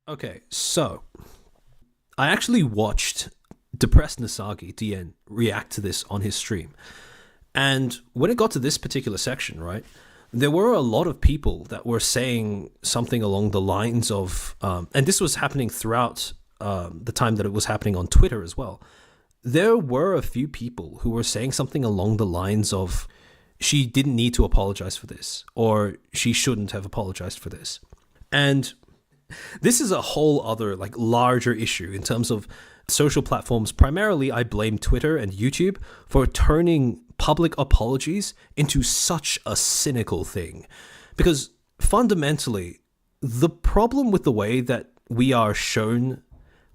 Okay, so I actually watched Depressed Nasagi, DN, react to this on his stream. And when it got to this particular section, right, there were a lot of people that were saying something along the lines of, and this was happening throughout the time that it was happening on Twitter as well. There were a few people who were saying something along the lines of, she didn't need to apologize for this, or she shouldn't have apologized for this. And this is a whole other, like, larger issue in terms of social platforms. Primarily, I blame Twitter and YouTube for turning public apologies into such a cynical thing. Because fundamentally, the problem with the way that we are shown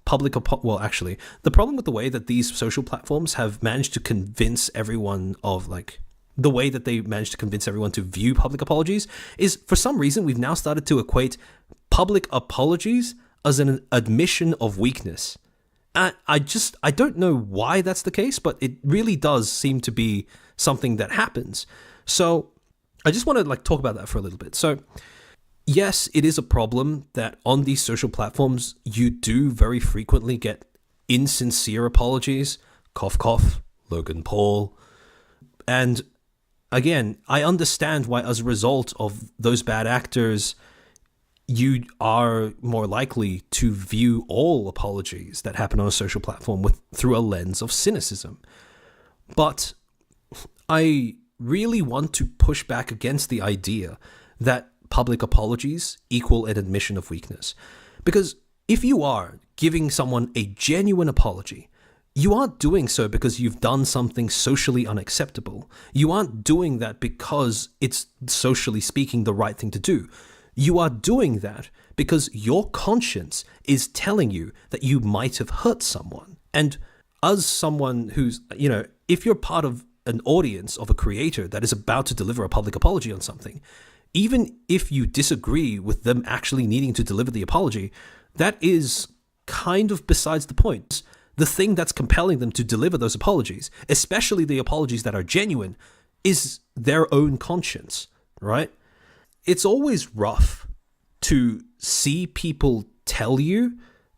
the problem with the way that these social platforms have managed to convince everyone of, like, the way that they managed to convince everyone to view public apologies is, for some reason, we've now started to equate public apologies as an admission of weakness. I don't know why that's the case, but it really does seem to be something that happens. So I just want to, like, talk about that for a little bit. So yes, it is a problem that on these social platforms, you do very frequently get insincere apologies. Cough, cough, Logan Paul. And again, I understand why, as a result of those bad actors, you are more likely to view all apologies that happen on a social platform through a lens of cynicism. But I really want to push back against the idea that public apologies equal an admission of weakness. Because if you are giving someone a genuine apology, you aren't doing so because you've done something socially unacceptable. You aren't doing that because it's, socially speaking, the right thing to do. You are doing that because your conscience is telling you that you might have hurt someone. And as someone who's, if you're part of an audience of a creator that is about to deliver a public apology on something, even if you disagree with them actually needing to deliver the apology, that is kind of besides the point. The thing that's compelling them to deliver those apologies, especially the apologies that are genuine, is their own conscience, right? It's always rough to see people tell you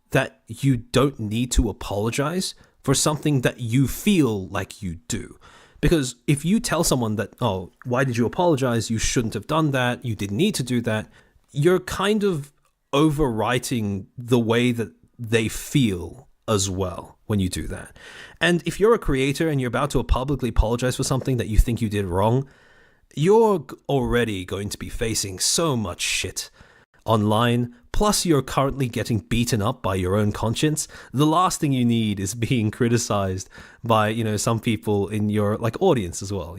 that you don't need to apologize for something that you feel like you do. Because if you tell someone that, oh, why did you apologize? You shouldn't have done that. You didn't need to do that. You're kind of overwriting the way that they feel as well when you do that. And if you're a creator and you're about to publicly apologize for something that you think you did wrong, you're already going to be facing so much shit online. Plus, you're currently getting beaten up by your own conscience. The last thing you need is being criticized by, some people in your, like, audience as well,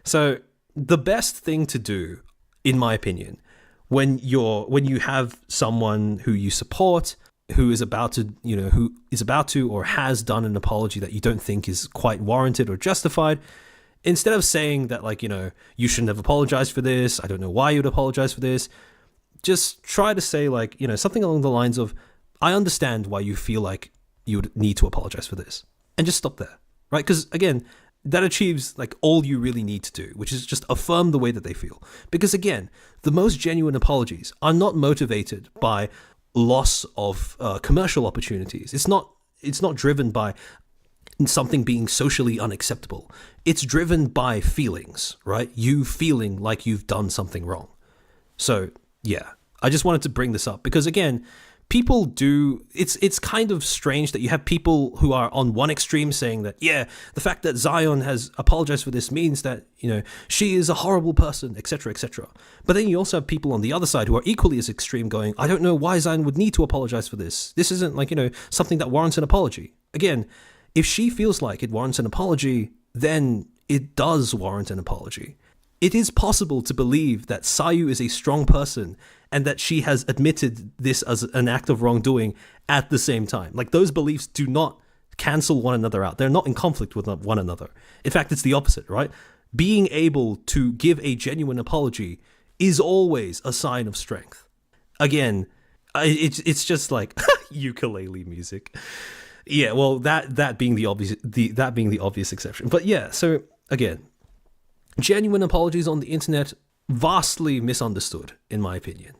So the best thing to do, in my opinion, when you have someone who you support, who is about to or has done an apology that you don't think is quite warranted or justified, instead of saying that, like, you shouldn't have apologized for this, I don't know why you'd apologize for this, just try to say, like, something along the lines of, I understand why you feel like you would need to apologize for this. And just stop there, right? Because, again, that achieves, like, all you really need to do, which is just affirm the way that they feel. Because, again, the most genuine apologies are not motivated by loss of commercial opportunities. It's not driven by something being socially unacceptable. It's driven by feelings, right? You feeling like you've done something wrong. So, yeah, I just wanted to bring this up because, again, people do, it's kind of strange that you have people who are on one extreme saying that, yeah, the fact that Zion has apologized for this means that, she is a horrible person, etc., etc. But then you also have people on the other side who are equally as extreme going, I don't know why Zion would need to apologize for this. This isn't, like, something that warrants an apology. Again, if she feels like it warrants an apology, then it does warrant an apology. It is possible to believe that Sayu is a strong person and that she has admitted this as an act of wrongdoing at the same time. Like, those beliefs do not cancel one another out. They're not in conflict with one another. In fact, it's the opposite, right? Being able to give a genuine apology is always a sign of strength. Again, it's just like ukulele music. Yeah, well, that being the obvious exception. But yeah, so again, genuine apologies on the internet, vastly misunderstood, in my opinion.